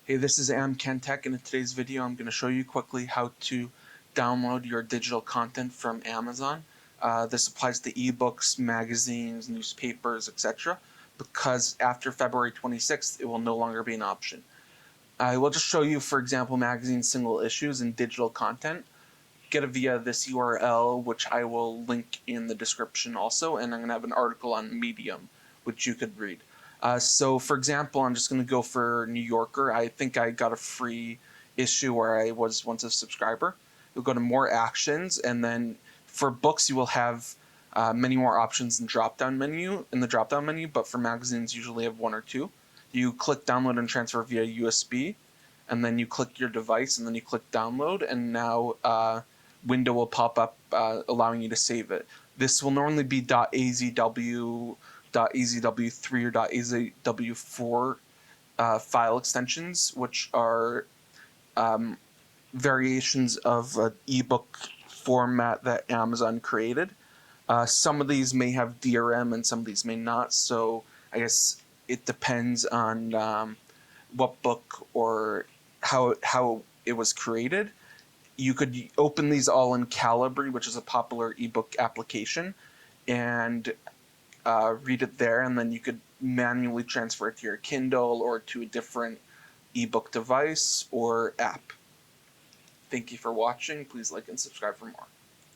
Hey, this is Tech, and in today's video I'm going to show you quickly how to download your digital content from Amazon. This applies to ebooks, magazines, newspapers, etc. because after February 26th it will no longer be an option. I will just show you, for example, magazine single issues and digital content. Get it via this URL, which I will link in the description also, and I'm going to have an article on Medium, which you could read. So, for example, I'm just going to go for New Yorker. I think I got a free issue where I was once a subscriber. You'll go to More Actions, and then for books, you will have many more options in the drop-down menu, but for magazines, you usually have one or two. You click Download and Transfer via USB, and then you click your device, and then you click Download, and now window will pop up allowing you to save it. This will normally be .azw, .azw3, or .azw4 file extensions, which are variations of an ebook format that Amazon created. Some of these may have DRM and some of these may not, so I guess it depends on what book or how it was created. You could open these all in Calibri, which is a popular ebook application, and read it there, and then you could manually transfer it to your Kindle or to a different ebook device or app. Thank you for watching. Please like and subscribe for more.